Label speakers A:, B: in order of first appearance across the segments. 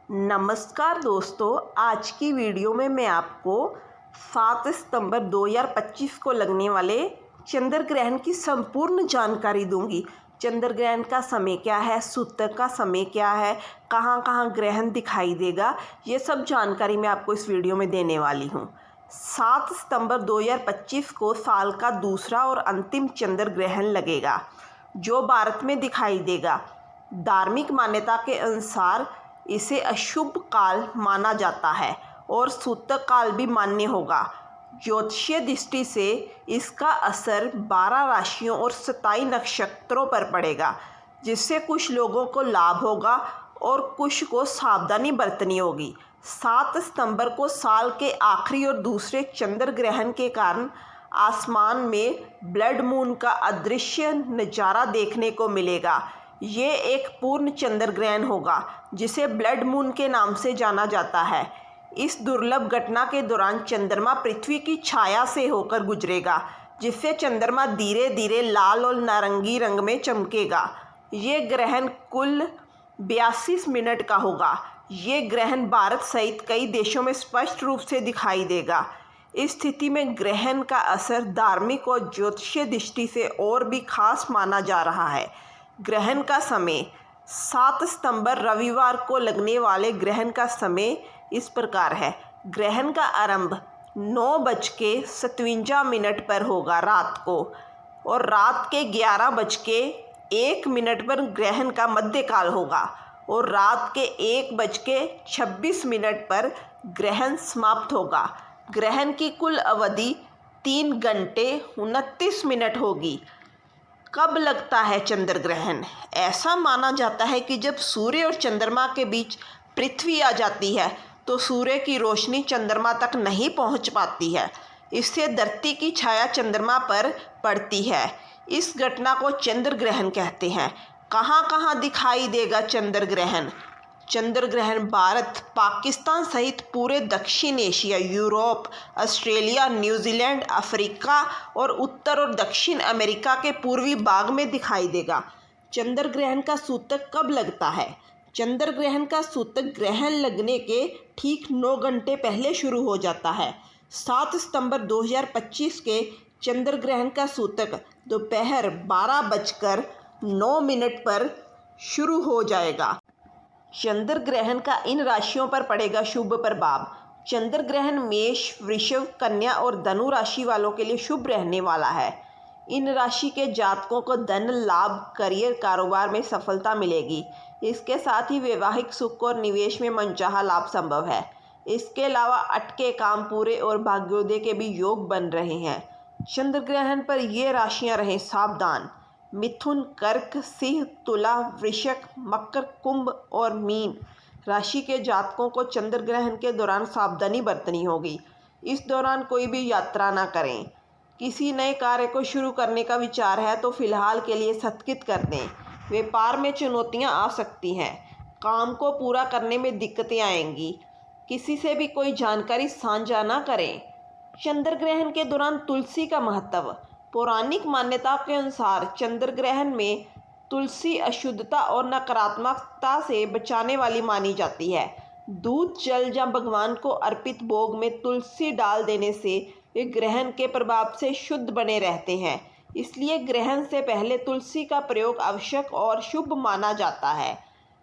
A: नमस्कार दोस्तों, आज की वीडियो में मैं आपको 7 सितंबर 2025 को लगने वाले चंद्र ग्रहण की संपूर्ण जानकारी दूंगी। चंद्र ग्रहण का समय क्या है, सूतक का समय क्या है, कहाँ कहाँ ग्रहण दिखाई देगा, ये सब जानकारी मैं आपको इस वीडियो में देने वाली हूँ। 7 सितंबर 2025 को साल का दूसरा और अंतिम चंद्र ग्रहण लगेगा, जो भारत में दिखाई देगा। धार्मिक मान्यता के अनुसार इसे अशुभ काल माना जाता है और सूतक काल भी मान्य होगा। ज्योतिषीय दृष्टि से इसका असर 12 राशियों और 27 नक्षत्रों पर पड़ेगा, जिससे कुछ लोगों को लाभ होगा और कुछ को सावधानी बरतनी होगी। 7 सितंबर को साल के आखिरी और दूसरे चंद्र ग्रहण के कारण आसमान में ब्लड मून का अदृश्य नज़ारा देखने को मिलेगा। ये एक पूर्ण चंद्र ग्रहण होगा, जिसे ब्लड मून के नाम से जाना जाता है। इस दुर्लभ घटना के दौरान चंद्रमा पृथ्वी की छाया से होकर गुजरेगा, जिससे चंद्रमा धीरे धीरे लाल और नारंगी रंग में चमकेगा। ये ग्रहण कुल 82 मिनट का होगा। ये ग्रहण भारत सहित कई देशों में स्पष्ट रूप से दिखाई देगा। इस स्थिति में ग्रहण का असर धार्मिक और ज्योतिषीय दृष्टि से और भी खास माना जा रहा है। ग्रहण का समय 7 सितंबर रविवार को लगने वाले ग्रहण का समय इस प्रकार है। ग्रहण का आरंभ 9:57 पर होगा रात को, और रात के 11:01 पर ग्रहण का मध्यकाल होगा, और रात के 1:26 पर ग्रहण समाप्त होगा। ग्रहण की कुल अवधि 3 घंटे 29 मिनट होगी। कब लगता है चंद्र ग्रहण? ऐसा माना जाता है कि जब सूर्य और चंद्रमा के बीच पृथ्वी आ जाती है तो सूर्य की रोशनी चंद्रमा तक नहीं पहुंच पाती है। इससे धरती की छाया चंद्रमा पर पड़ती है। इस घटना को चंद्र ग्रहण कहते हैं। कहाँ कहाँ दिखाई देगा चंद्र ग्रहण? चंद्र ग्रहण भारत, पाकिस्तान सहित पूरे दक्षिण Asia, Europe, Australia, New Zealand, Africa और उत्तर और दक्षिण अमेरिका के पूर्वी भाग में दिखाई देगा। चंद्र ग्रहण का सूतक कब लगता है? चंद्र ग्रहण का सूतक ग्रहण लगने के ठीक 9 घंटे पहले शुरू हो जाता है। 7 सितंबर 2025 के चंद्र ग्रहण का सूतक दोपहर 12:09 पर शुरू हो जाएगा। चंद्र ग्रहण का इन राशियों पर पड़ेगा शुभ प्रभाव। चंद्र ग्रहण मेष, वृषभ, कन्या और धनु राशि वालों के लिए शुभ रहने वाला है। इन राशि के जातकों को धन लाभ, करियर, कारोबार में सफलता मिलेगी। इसके साथ ही वैवाहिक सुख और निवेश में मनचाहा लाभ संभव है। इसके अलावा अटके काम पूरे और भाग्योदय के भी योग बन रहे हैं। चंद्र ग्रहण पर ये राशियां रहें सावधान: मिथुन, कर्क, सिंह, तुला, वृश्चिक, मकर, कुंभ और मीन राशि के जातकों को चंद्र ग्रहण के दौरान सावधानी बरतनी होगी। इस दौरान कोई भी यात्रा ना करें। किसी नए कार्य को शुरू करने का विचार है तो फिलहाल के लिए स्थगित कर दें। व्यापार में चुनौतियां आ सकती हैं। काम को पूरा करने में दिक्कतें आएंगी। किसी से भी कोई जानकारी साझा ना करें। चंद्र ग्रहण के दौरान तुलसी का महत्व। पौराणिक मान्यता के अनुसार चंद्र ग्रहण में तुलसी अशुद्धता और नकारात्मकता से बचाने वाली मानी जाती है। दूध, जल या भगवान को अर्पित भोग में तुलसी डाल देने से वे ग्रहण के प्रभाव से शुद्ध बने रहते हैं। इसलिए ग्रहण से पहले तुलसी का प्रयोग आवश्यक और शुभ माना जाता है।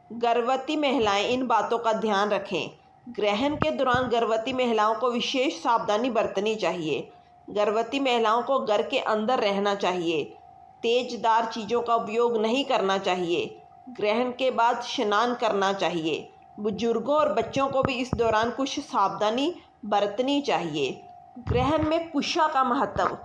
A: गर्भवती महिलाएं इन बातों का ध्यान रखें। ग्रहण के दौरान गर्भवती महिलाओं को विशेष सावधानी बरतनी चाहिए। गर्भवती महिलाओं को घर के अंदर रहना चाहिए। तेजदार चीज़ों का उपयोग नहीं करना चाहिए। ग्रहण के बाद स्नान करना चाहिए। बुजुर्गों और बच्चों को भी इस दौरान कुछ सावधानी बरतनी चाहिए। ग्रहण में कुशा का महत्व।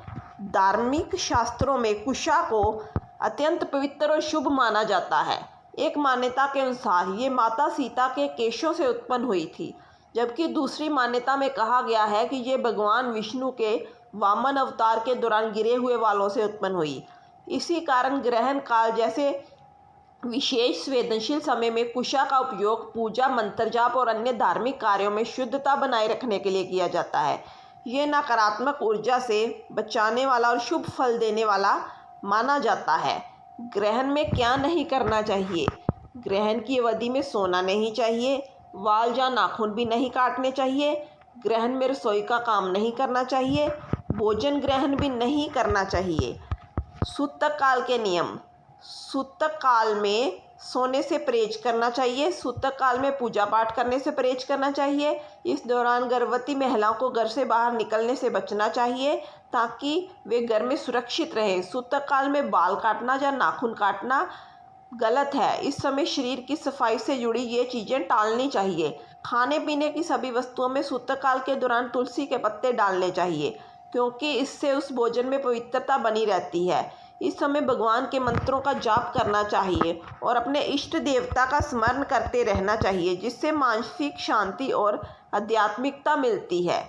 A: धार्मिक शास्त्रों में कुशा को अत्यंत पवित्र और शुभ माना जाता है। एक मान्यता के अनुसार ये माता सीता के केशों से उत्पन्न हुई थी, जबकि दूसरी मान्यता में कहा गया है कि ये भगवान विष्णु के वामन अवतार के दौरान गिरे हुए बालों से उत्पन्न हुई। इसी कारण ग्रहण काल जैसे विशेष संवेदनशील समय में कुशा का उपयोग पूजा, मंत्र जाप और अन्य धार्मिक कार्यों में शुद्धता बनाए रखने के लिए किया जाता है। ये नकारात्मक ऊर्जा से बचाने वाला और शुभ फल देने वाला माना जाता है। ग्रहण में क्या नहीं करना चाहिए? ग्रहण की अवधि में सोना नहीं चाहिए, वाल या नाखून भी नहीं काटने चाहिए। ग्रहण में रसोई का काम नहीं करना चाहिए। भोजन ग्रहण भी नहीं करना चाहिए। सूतक काल के नियम। सूतक काल में सोने से परहेज करना चाहिए। सूतक काल में पूजा पाठ करने से परहेज करना चाहिए। इस दौरान गर्भवती महिलाओं को घर से बाहर निकलने से बचना चाहिए ताकि वे घर में सुरक्षित रहें। सूतक काल में बाल काटना या नाखून काटना गलत है। इस समय शरीर की सफाई से जुड़ी ये चीज़ें टालनी चाहिए। खाने पीने की सभी वस्तुओं में सूतक काल के दौरान तुलसी के पत्ते डालने चाहिए क्योंकि इससे उस भोजन में पवित्रता बनी रहती है। इस समय भगवान के मंत्रों का जाप करना चाहिए और अपने इष्ट देवता का स्मरण करते रहना चाहिए जिससे मानसिक शांति और आध्यात्मिकता मिलती है।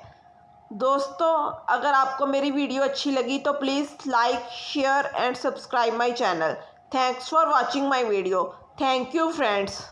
A: दोस्तों, अगर आपको मेरी वीडियो अच्छी लगी तो please like, share and subscribe my channel. Thanks for watching my video. Thank you friends.